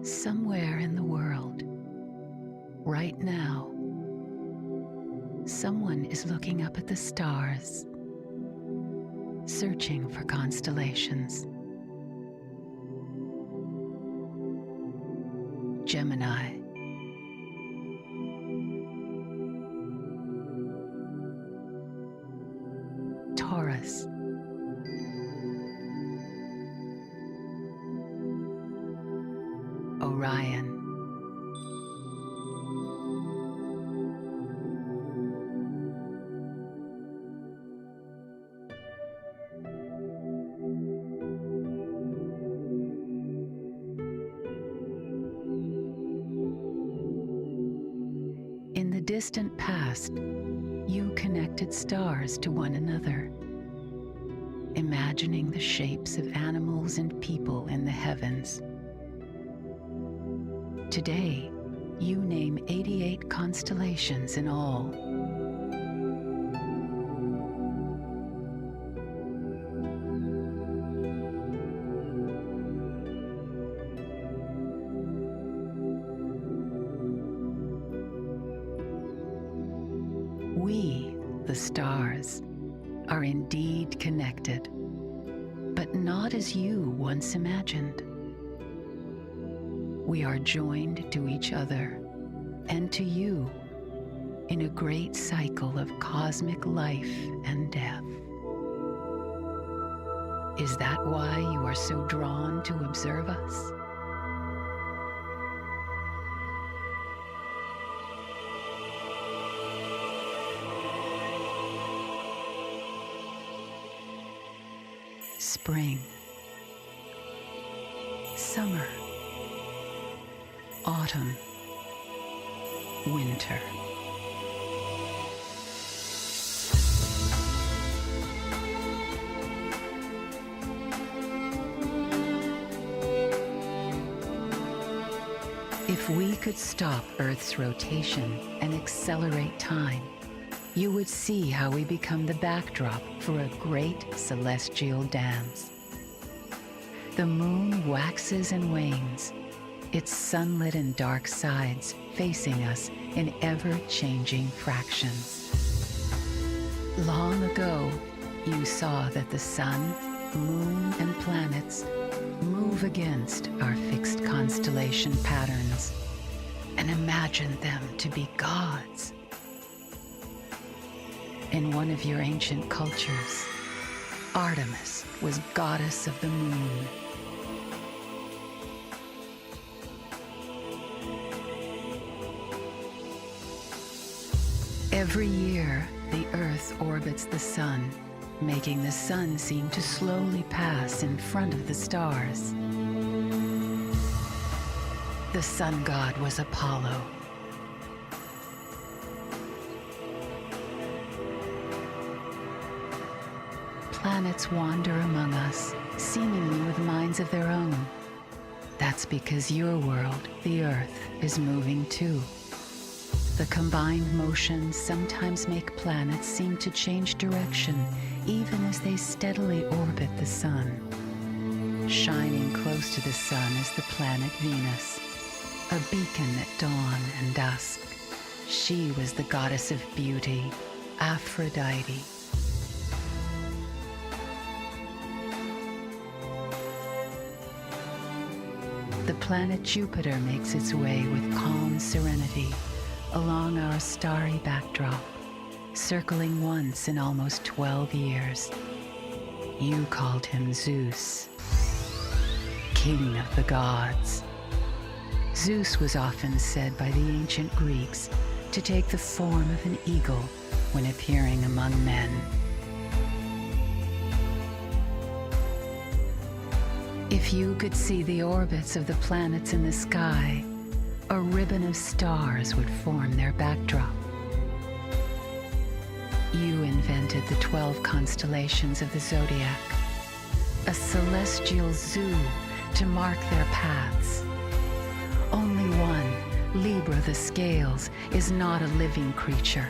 Somewhere in the world, right now, someone is looking up at the stars, searching for constellations. Gemini, Taurus, Orion, in the distant past, you connected stars to one another, imagining the shapes of animals and people in the heavens. Today, you name 88 constellations in all. We, the stars, are indeed connected, but not as you once imagined. We are joined to each other and to you in a great cycle of cosmic life and death. Is that why you are so drawn to observe us? Spring, summer, autumn, winter. If we could stop Earth's rotation and accelerate time, you would see how we become the backdrop for a great celestial dance. The moon waxes and wanes, its sunlit and dark sides facing us in ever-changing fractions. Long ago, you saw that the sun, moon, and planets move against our fixed constellation patterns and imagined them to be gods. In one of your ancient cultures, Artemis was goddess of the moon. Every year, the Earth orbits the sun, making the sun seem to slowly pass in front of the stars. The sun god was Apollo. Planets wander among us, seemingly with minds of their own. That's because your world, the Earth, is moving too. The combined motions sometimes make planets seem to change direction, even as they steadily orbit the sun. Shining close to the sun is the planet Venus, a beacon at dawn and dusk. She was the goddess of beauty, Aphrodite. The planet Jupiter makes its way with calm serenity along our starry backdrop, circling once in almost 12 years. You called him Zeus, king of the gods. Zeus was often said by the ancient Greeks to take the form of an eagle when appearing among men. If you could see the orbits of the planets in the sky, a ribbon of stars would form their backdrop. You invented the 12 constellations of the zodiac, a celestial zoo to mark their paths. Only one, Libra the Scales, is not a living creature.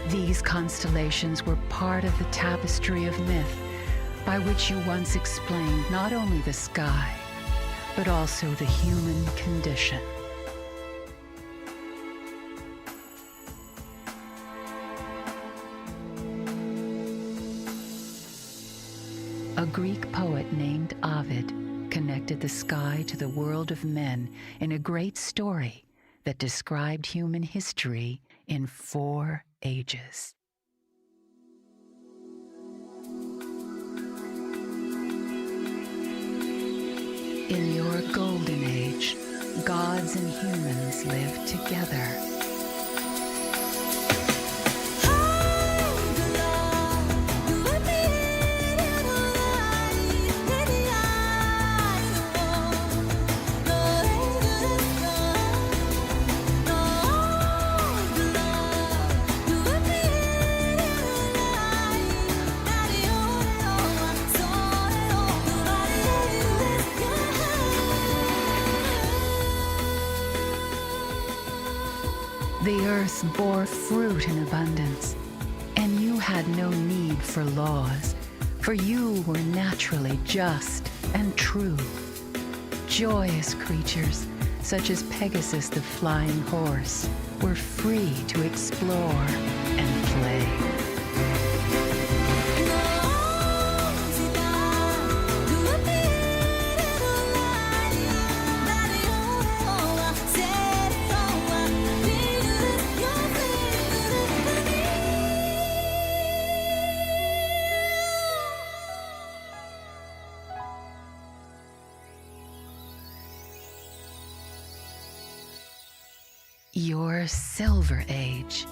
These constellations were part of the tapestry of myth by which you once explained not only the sky, but also the human condition. A Greek poet named Ovid connected the sky to the world of men in a great story that described human history in 4 ages. In your golden age, gods and humans lived together. The earth bore fruit in abundance, and you had no need for laws, for you were naturally just and true. Joyous creatures, such as Pegasus the flying horse, were free to explore and play. Your Silver Age.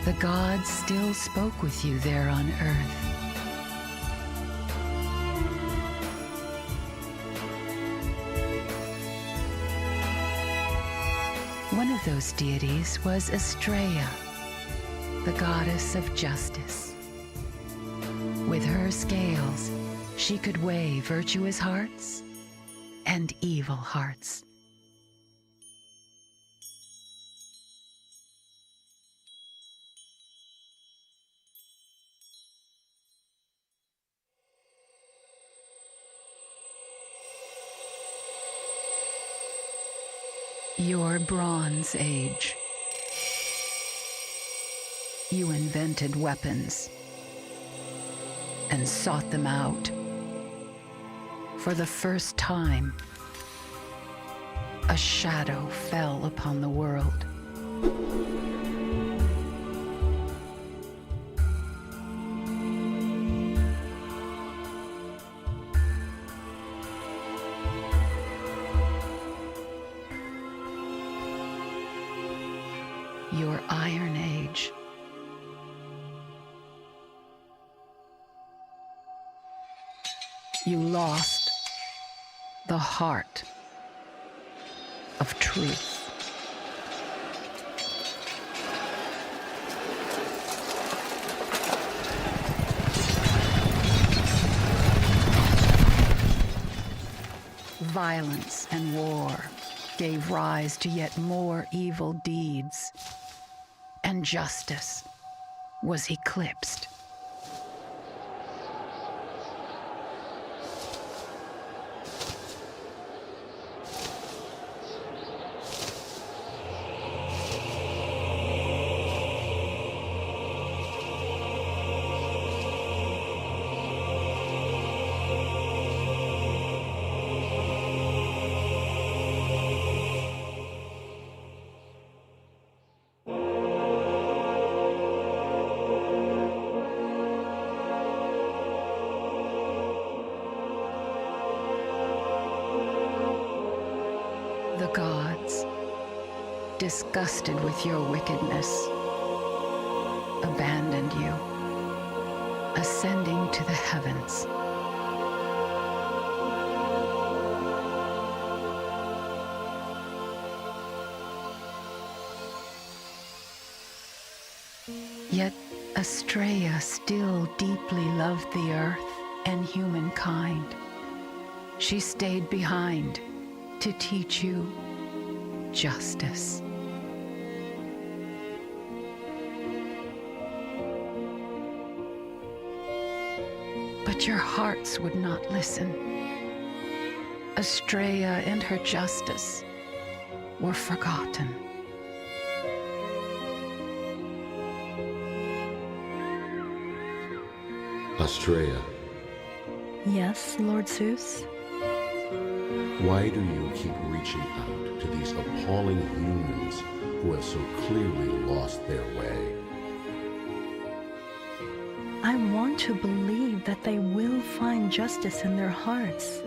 The gods still spoke with you there on Earth. One of those deities was Estrella, the goddess of justice. With her scales, she could weigh virtuous hearts and evil hearts. Your Bronze Age. You invented weapons and sought them out. For the first time, a shadow fell upon the world. Your Iron Age. You lost the heart of truth. Violence and war gave rise to yet more evil deeds, and justice was eclipsed. gods, disgusted with your wickedness, abandoned you, ascending to the heavens. Yet Astraea still deeply loved the earth and humankind. She stayed behind to teach you justice. But your hearts would not listen. Astraea and her justice were forgotten. Astraea, Yes, Lord Zeus? why do you keep reaching out to these appalling humans who have so clearly lost their way? I want to believe that they will find justice in their hearts.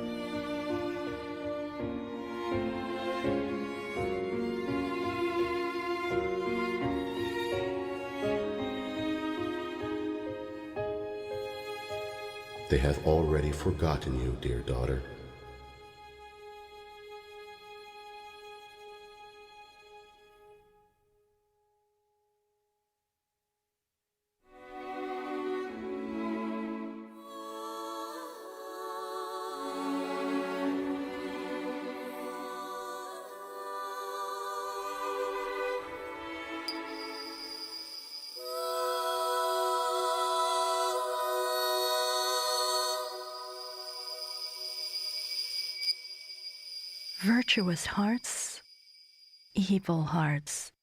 They have already forgotten you, dear daughter. Virtuous hearts, evil hearts.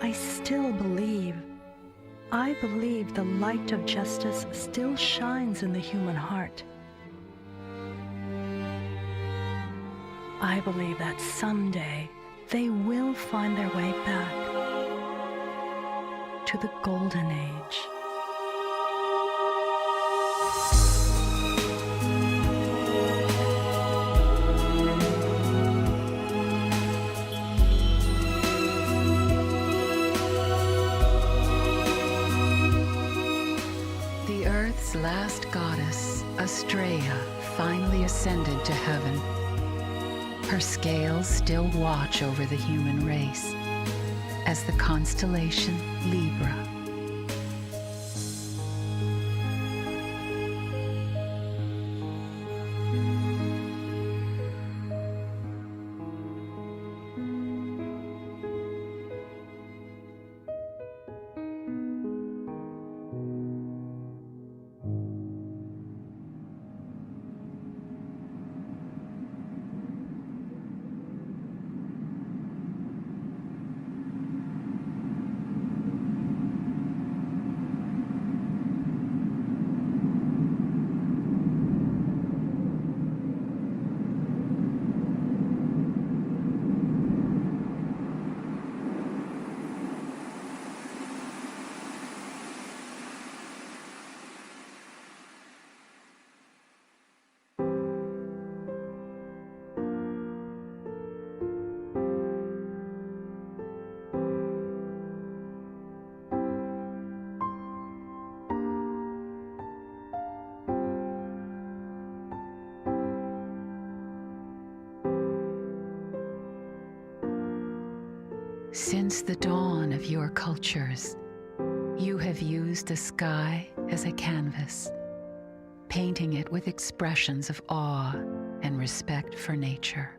I still believe. I believe the light of justice still shines in the human heart. I believe that someday they will find their way back to the golden age. The Earth's last goddess, Astraea, finally ascended to heaven. Her scales still watch over the human race as the constellation Libra. Since the dawn of your cultures, you have used the sky as a canvas, painting it with expressions of awe and respect for nature.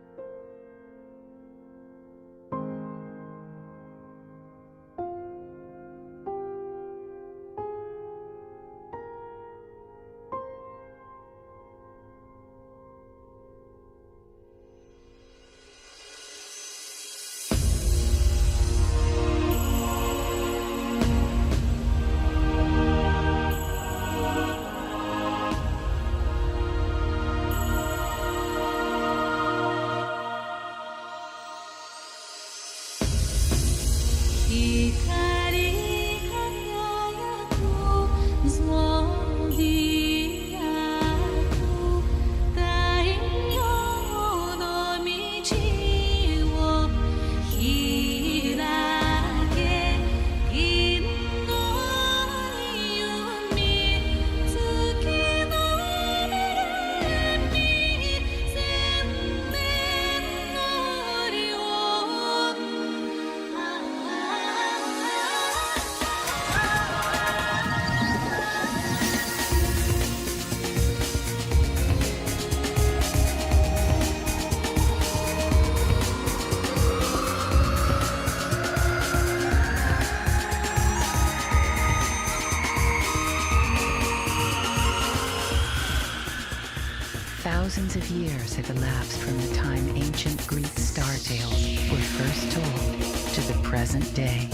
Thousands of years have elapsed from the time ancient Greek star tales were first told to the present day.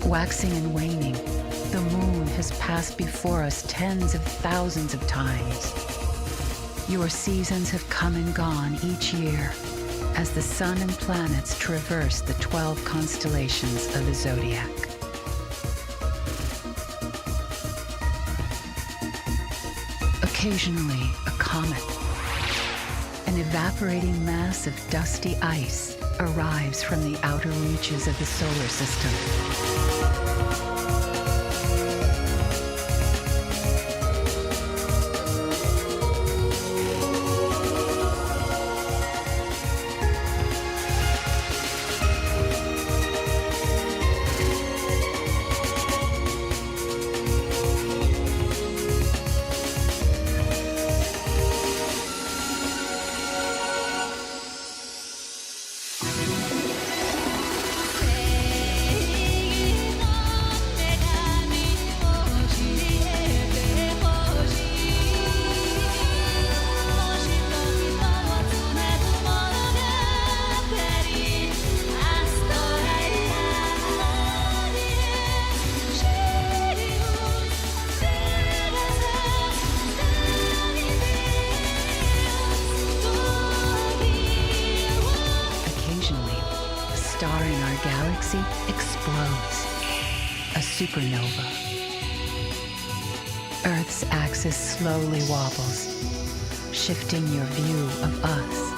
Waxing and waning, the moon has passed before us tens of thousands of times. Your seasons have come and gone each year as the sun and planets traverse the 12 constellations of the zodiac. Occasionally, a comet, an evaporating mass of dusty ice, arrives from the outer reaches of the solar system. Galaxy explodes, a supernova. Earth's axis slowly wobbles, shifting your view of us.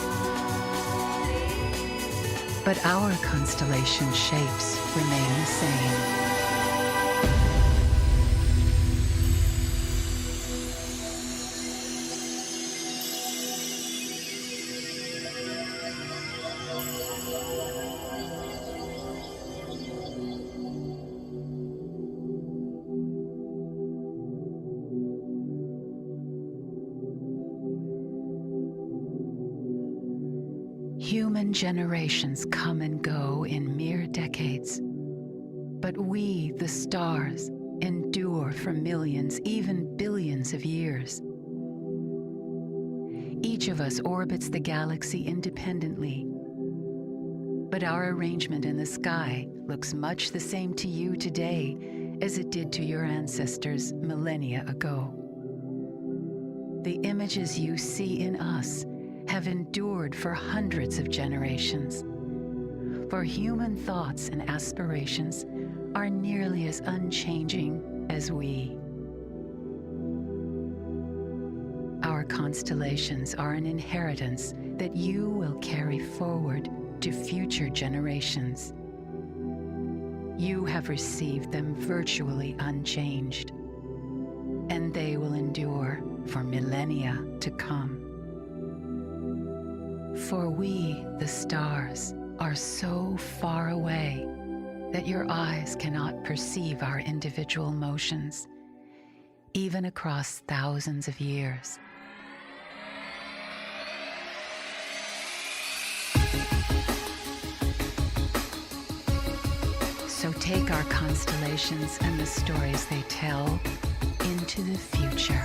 But our constellation shapes remain the same. Human generations come and go in mere decades. But we, the stars, endure for millions, even billions of years. Each of us orbits the galaxy independently. But our arrangement in the sky looks much the same to you today as it did to your ancestors millennia ago. The images you see in us have endured for hundreds of generations. For human thoughts and aspirations are nearly as unchanging as we. Our constellations are an inheritance that you will carry forward to future generations. You have received them virtually unchanged, and they will endure for millennia to come. For we, the stars, are so far away that your eyes cannot perceive our individual motions, even across thousands of years. So take our constellations and the stories they tell into the future.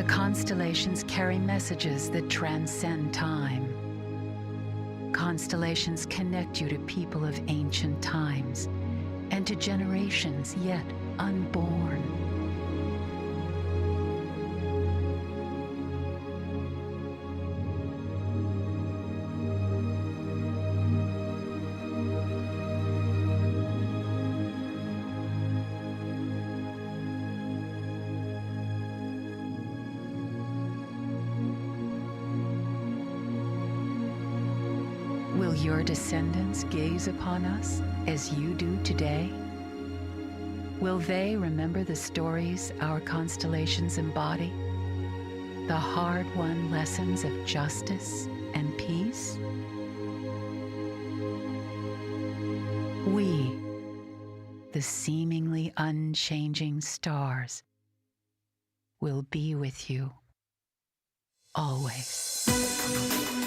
Constellations carry messages that transcend time. Constellations connect you to people of ancient times and to generations yet unborn. Will your descendants gaze upon us as you do today? Will they remember the stories our constellations embody? The hard-won lessons of justice and peace? We, the seemingly unchanging stars, will be with you always.